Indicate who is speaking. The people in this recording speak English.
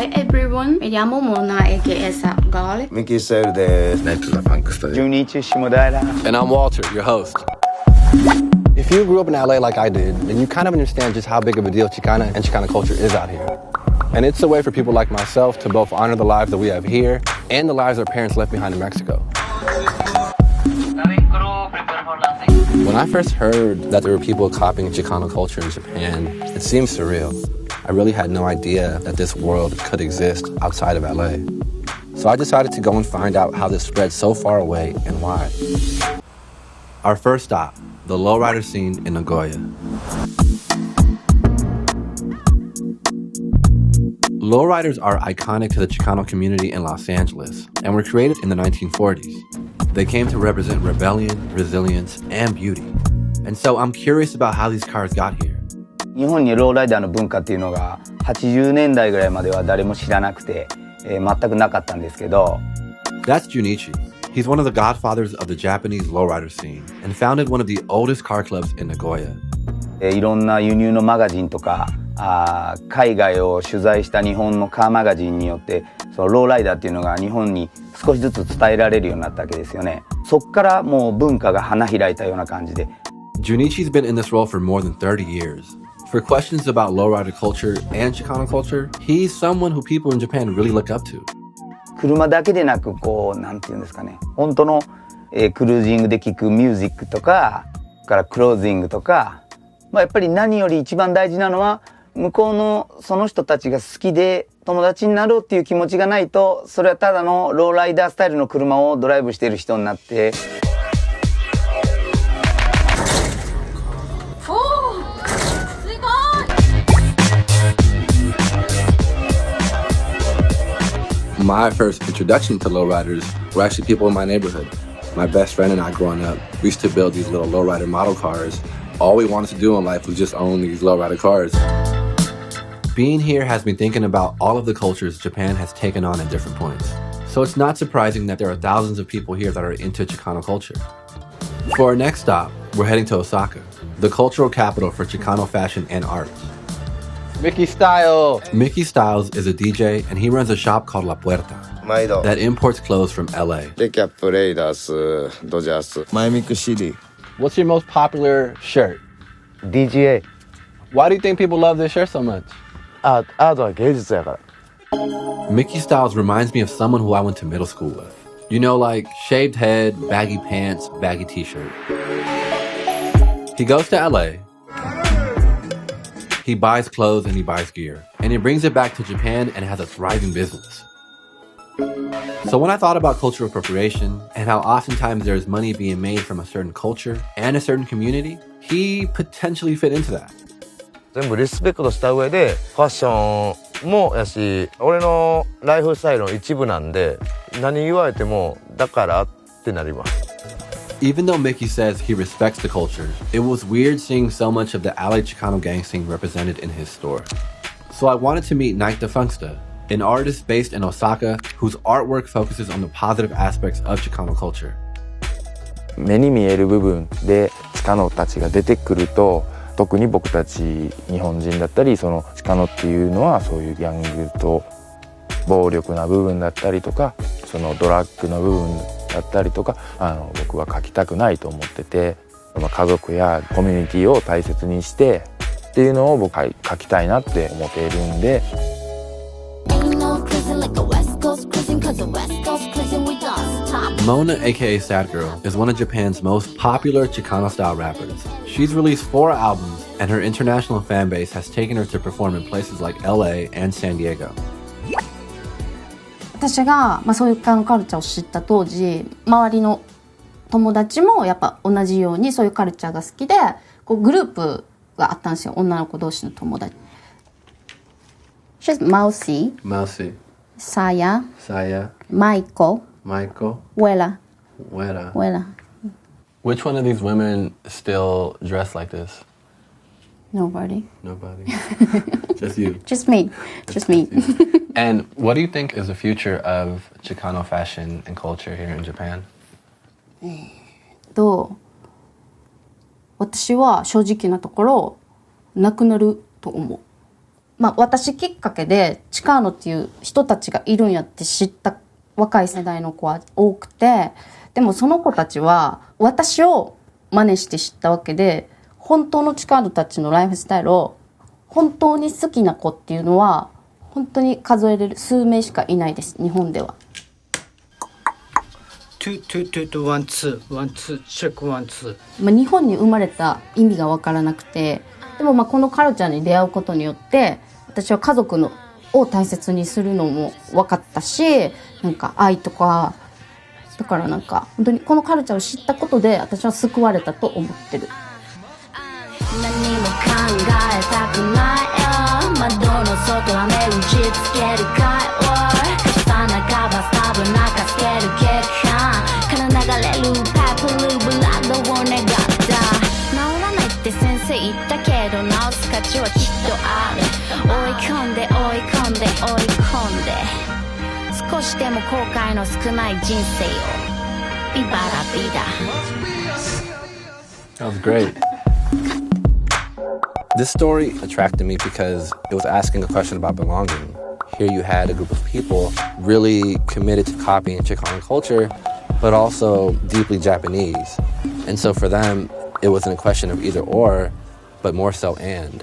Speaker 1: Hi everyone, mi chiamo Mona aka Sapgali.
Speaker 2: Mickey Serde.
Speaker 3: Junichi Shimodaira.
Speaker 4: And I'm Walter, your host. If you grew up in LA like I did, then you kind of understand just how big of a deal Chicana and Chicana culture is out here. And it's a way for people like myself to both honor the lives that we have here and the lives our parents left behind in Mexico. When I first heard that there were people copying Chicano culture in Japan, it seemed surreal. I really had no idea that this world could exist outside of LA. So I decided to go and find out how this spread so far away and why. Our first stop, the lowrider scene in Nagoya. Lowriders are iconic to the Chicano community in Los Angeles and were created in the 1940s. They came to represent rebellion, resilience, and beauty. And so I'm curious about how these cars got here.
Speaker 3: 日本にローライダーの文化っていうのが80年代ぐらいまでは誰も知らなくて、全くなかったんですけど。
Speaker 4: That's Junichi. He's one of the godfathers of the Japanese lowrider scene and founded one of the oldest car clubs in Nagoya.
Speaker 3: いろんな輸入のマガジンとか、海外を取材した日本のカーマガジンによってそのローライダーっていうのが日本に少しずつ伝えられるようになったわけですよね。そっからもう文化が花開いたような感じで。
Speaker 4: Junichi's been in this role for more than 30 years. For questions about lowrider culture and Chicano culture, he's someone who people in Japan really look up to.
Speaker 3: 車だけでなくこうなんていうんですかね、本当の、クルージングで聴くミュージックとか、からクロージングとか、やっぱり何より一番大事なのは向こうのその人たちが好きで友達になろうっていう気持ちがないと、それはただのローライダースタイルの車をドライブしている人になって。
Speaker 4: My first introduction to lowriders were actually people in my neighborhood. My best friend and I growing up, we used to build these little lowrider model cars. All we wanted to do in life was just own these lowrider cars. Being here has me thinking about all of the cultures Japan has taken on at different points. So it's not surprising that there are thousands of people here that are into Chicano culture. For our next stop, we're heading to Osaka, the cultural capital for Chicano fashion and art.
Speaker 2: Mickey Style.
Speaker 4: Mickey Styles is a DJ and he runs a shop called La Puerta that imports clothes from LA.
Speaker 2: Recap Raiders, Dodgers. Miami City.
Speaker 4: What's your most popular shirt?
Speaker 3: DGA.
Speaker 4: Why do you think people love this shirt so much?
Speaker 3: アートは芸術やから。
Speaker 4: Mickey Styles reminds me of someone who I went to middle school with. You know, like shaved head, baggy pants, baggy t-shirt. He goes to LA. He buys clothes and he buys gear. And he brings it back to Japan and has a thriving business. So when I thought about cultural appropriation and how oftentimes there's money being made from a certain culture and a certain community, he potentially fit into that.
Speaker 5: 全部リスペクトした上でファッションもやし、俺のライフスタイルの一部なんで、何言われてもだからってなります。
Speaker 4: Even though Mickey says he respects the culture, it was weird seeing so much of the LA Chicano gang scene represented in his store. So I wanted to meet Night the Funksta, an artist based in Osaka whose artwork focuses on the positive aspects of Chicano culture.
Speaker 6: 目に見える部分でチカノたちが出てくると、特に僕たち日本人だったり、そのチカノっていうのはそういうギャングと暴力な部分だったりとか、そのドラッグの部分だったりとか、僕は書きたくないと思ってて、家族やコミュニティを大切にしてっていうのを僕は書きたいなって思っているんで。
Speaker 4: Mona, aka Sad Girl, is one of Japan's most popular Chicano-style rappers. She's released 4 albums, and her international fan base has taken her to perform in places like LA and San Diego.
Speaker 1: 私が、そういうカルチャーを知った当時、周りの友達もやっぱ同じようにそういうカルチャーが好きで、こうグループがあったんですよ、女の子同士の友達。She's Mousy, Saya, Michael, Wella.
Speaker 4: Which one of these women still dress like this?
Speaker 1: Nobody.
Speaker 4: Just you.
Speaker 1: Just me.
Speaker 4: And what do you think is the future of Chicano fashion and culture here in Japan?
Speaker 1: 私は正直なところなくなると思う。私きっかけでチカーノっていう人たちがいるんやって知った若い世代の子は多くて、でもその子たちは私を真似して知ったわけで、本当のチカーノたちのライフスタイルを本当に好きな子っていうのは本当に数えれる数名しかいないです、日本では。
Speaker 7: ワンツーチェックワンツー。
Speaker 1: 日本に生まれた意味が分からなくて、でもこのカルチャーに出会うことによって私は家族のを大切にするのも分かったし、なんか愛とか、だからなんか本当にこのカルチャーを知ったことで私は救われたと思ってる。
Speaker 8: 何も考えたくないよ、窓の外は目打ちつける会話、重なかバスタブ泣かせける血管から流れるパイプルブラッドを願った。治らないって先生言ったけど治す価値はきっとある。追い込んで追い込んで追い込んで、少しでも後悔の少ない人生をビバラビダ。
Speaker 4: That was great. This story attracted me because it was asking a question about belonging. Here you had a group of people really committed to copying Chicano culture, but also deeply Japanese. And so for them, it wasn't a question of either or, but more so and.